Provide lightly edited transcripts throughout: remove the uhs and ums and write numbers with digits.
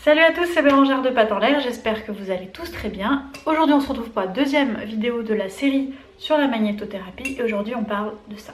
Salut à tous, c'est Bérangère de Pâtes en l'air, j'espère que vous allez tous très bien. Aujourd'hui on se retrouve pour la deuxième vidéo de la série sur la magnétothérapie et aujourd'hui on parle de ça.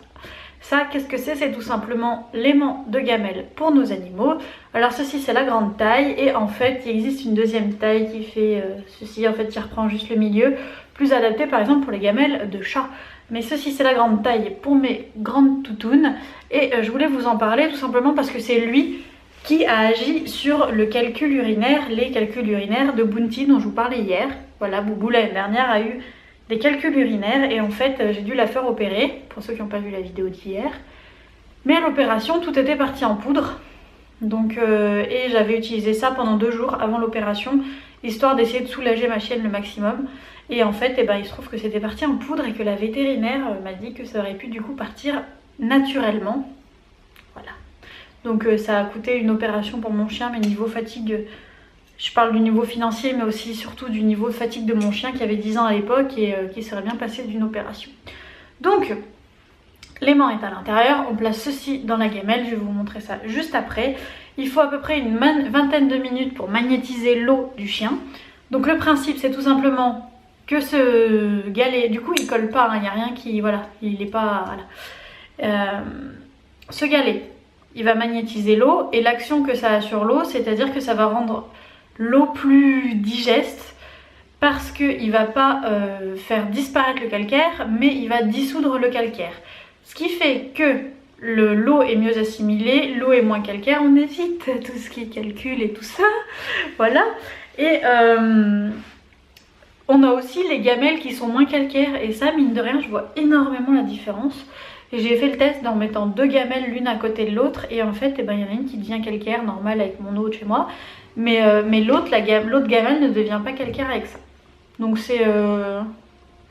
Ça, qu'est-ce que c'est? C'est tout simplement l'aimant de gamelle pour nos animaux. Alors ceci c'est la grande taille et en fait il existe une deuxième taille qui fait ceci, en fait qui reprend juste le milieu, plus adapté par exemple pour les gamelles de chat. Mais ceci c'est la grande taille pour mes grandes toutounes et je voulais vous en parler tout simplement parce que c'est lui qui a agi sur le calcul urinaire, les calculs urinaires de Bounty dont je vous parlais hier. Voilà, Boubou l'année dernière a eu des calculs urinaires et en fait j'ai dû la faire opérer, pour ceux qui n'ont pas vu la vidéo d'hier. Mais à l'opération tout était parti en poudre, donc et j'avais utilisé ça pendant 2 jours avant l'opération, histoire d'essayer de soulager ma chienne le maximum. Et en fait il se trouve que c'était parti en poudre et que la vétérinaire m'a dit que ça aurait pu du coup partir naturellement. Voilà. Donc ça a coûté une opération pour mon chien, mais niveau fatigue, je parle du niveau financier mais aussi surtout du niveau de fatigue de mon chien qui avait 10 ans à l'époque et qui serait bien passé d'une opération. Donc l'aimant est à l'intérieur, on place ceci dans la gamelle, je vais vous montrer ça juste après. Il faut à peu près une vingtaine de minutes pour magnétiser l'eau du chien. Donc le principe c'est tout simplement que ce galet, du coup il colle pas, il n'y a rien qui, voilà, il n'est pas, voilà. Ce galet, il va magnétiser l'eau et l'action que ça a sur l'eau, c'est-à-dire que ça va rendre l'eau plus digeste parce qu'il ne va pas faire disparaître le calcaire, mais il va dissoudre le calcaire. Ce qui fait que l'eau est mieux assimilée, l'eau est moins calcaire, on évite tout ce qui est calcul et tout ça, voilà. Et on a aussi les gamelles qui sont moins calcaires et ça, mine de rien, je vois énormément la différence. Et j'ai fait le test en mettant 2 gamelles l'une à côté de l'autre et en fait il y en a une qui devient calcaire normale avec mon eau de chez moi, mais l'autre gamelle ne devient pas calcaire avec ça. Donc c'est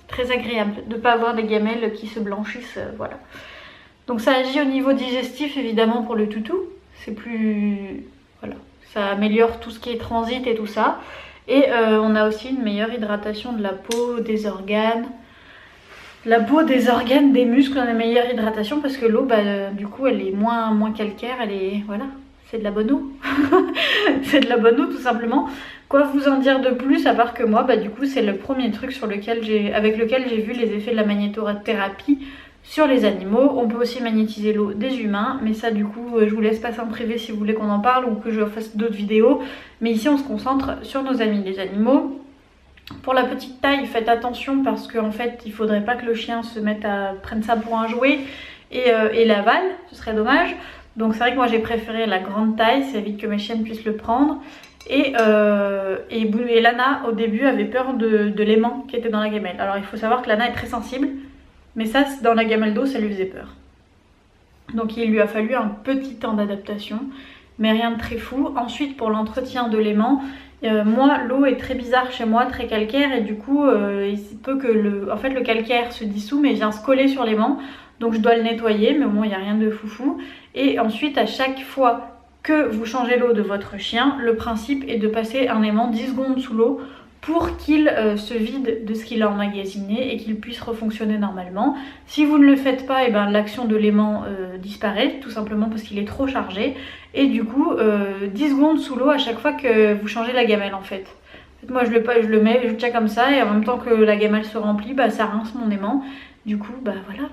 très agréable de ne pas avoir des gamelles qui se blanchissent, voilà. Donc ça agit au niveau digestif évidemment pour le toutou, c'est plus, voilà, ça améliore tout ce qui est transit et tout ça. Et on a aussi une meilleure hydratation de la peau, des organes. La peau, des organes, des muscles, on a une meilleure hydratation parce que l'eau, du coup, elle est moins calcaire, elle est, voilà, c'est de la bonne eau. C'est de la bonne eau tout simplement. Quoi vous en dire de plus à part que moi, du coup, c'est le premier truc avec lequel j'ai vu les effets de la magnétothérapie sur les animaux. On peut aussi magnétiser l'eau des humains, mais ça, du coup, je vous laisse passer en privé si vous voulez qu'on en parle ou que je fasse d'autres vidéos. Mais ici, on se concentre sur nos amis les animaux. Pour la petite taille, faites attention parce qu'en fait, il faudrait pas que le chien prenne ça pour un jouet et l'avale, ce serait dommage. Donc c'est vrai que moi j'ai préféré la grande taille, ça évite que mes chiennes puissent le prendre. Et Lana au début avait peur de l'aimant qui était dans la gamelle. Alors il faut savoir que Lana est très sensible, mais ça dans la gamelle d'eau ça lui faisait peur. Donc il lui a fallu un petit temps d'adaptation, mais rien de très fou. Ensuite pour l'entretien de l'aimant, moi l'eau est très bizarre chez moi, très calcaire et du coup il se peut que le calcaire se dissout mais vient se coller sur l'aimant, donc je dois le nettoyer, mais bon il n'y a rien de foufou. Et ensuite à chaque fois que vous changez l'eau de votre chien, le principe est de passer un aimant 10 secondes sous l'eau pour qu'il se vide de ce qu'il a emmagasiné et qu'il puisse refonctionner normalement. Si vous ne le faites pas, l'action de l'aimant disparaît tout simplement parce qu'il est trop chargé. Et du coup 10 secondes sous l'eau à chaque fois que vous changez la gamelle en fait. Moi je le mets, je le tiens comme ça et en même temps que la gamelle se remplit, ça rince mon aimant. Du coup voilà.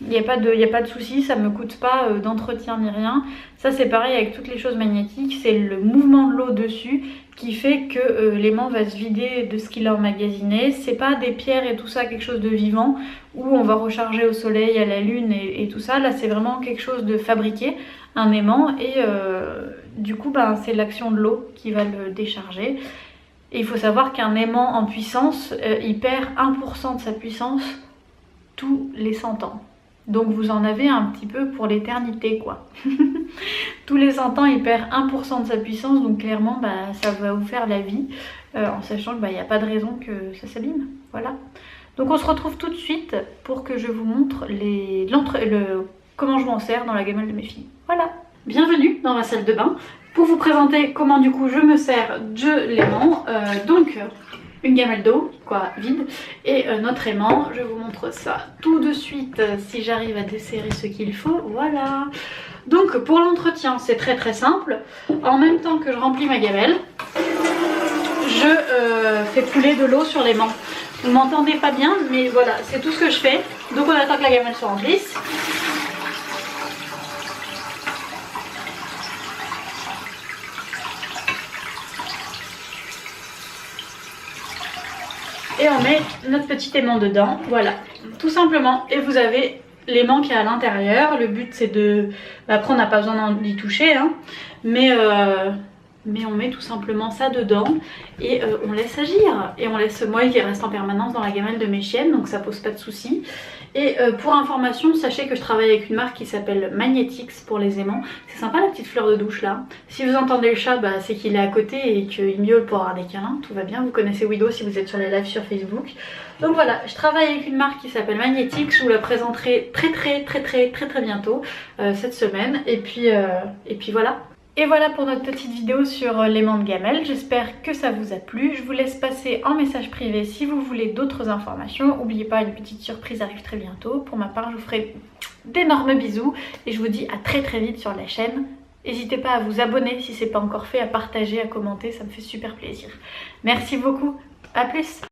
Il n'y a pas de souci, ça me coûte pas d'entretien ni rien. Ça c'est pareil avec toutes les choses magnétiques, c'est le mouvement de l'eau dessus qui fait que l'aimant va se vider de ce qu'il a emmagasiné. C'est pas des pierres et tout ça, quelque chose de vivant où on va recharger au soleil, à la lune et tout ça. Là c'est vraiment quelque chose de fabriqué, un aimant et du coup c'est l'action de l'eau qui va le décharger. Et il faut savoir qu'un aimant en puissance, il perd 1% de sa puissance tous les 100 ans. Donc vous en avez un petit peu pour l'éternité quoi. Tous les 100 ans il perd 1% de sa puissance, donc clairement ça va vous faire la vie, en sachant qu'il n'y a pas de raison que ça s'abîme. Voilà. Donc on se retrouve tout de suite pour que je vous montre comment je m'en sers dans la gamelle de mes filles. Voilà. Bienvenue dans ma salle de bain pour vous présenter comment du coup je me sers de l'aimant. Donc une gamelle d'eau, vide, et notre aimant. Je vous montre ça tout de suite si j'arrive à desserrer ce qu'il faut. Voilà. Donc pour l'entretien, c'est très simple. En même temps que je remplis ma gamelle, je fais couler de l'eau sur l'aimant. Vous m'entendez pas bien, mais voilà, c'est tout ce que je fais. Donc on attend que la gamelle se remplisse. Et on met notre petit aimant dedans, voilà, tout simplement. Et vous avez l'aimant qui est à l'intérieur. Le but c'est de... Après on n'a pas besoin d'y toucher, hein, mais on met tout simplement ça dedans et on laisse agir. Et on laisse ce moelle qui reste en permanence dans la gamelle de mes chiennes, donc ça pose pas de soucis. Et pour information, sachez que je travaille avec une marque qui s'appelle Magnetix pour les aimants. C'est sympa la petite fleur de douche là. Si vous entendez le chat, bah, c'est qu'il est à côté et qu'il miaule pour avoir des câlins. Tout va bien, vous connaissez Wido si vous êtes sur les lives sur Facebook. Donc voilà, je travaille avec une marque qui s'appelle Magnetix. Je vous la présenterai très bientôt cette semaine. Et puis voilà. Et voilà pour notre petite vidéo sur l'aimant de gamelle, j'espère que ça vous a plu. Je vous laisse passer en message privé si vous voulez d'autres informations. N'oubliez pas, une petite surprise arrive très bientôt. Pour ma part, je vous ferai d'énormes bisous et je vous dis à très vite sur la chaîne. N'hésitez pas à vous abonner si ce n'est pas encore fait, à partager, à commenter, ça me fait super plaisir. Merci beaucoup, à plus.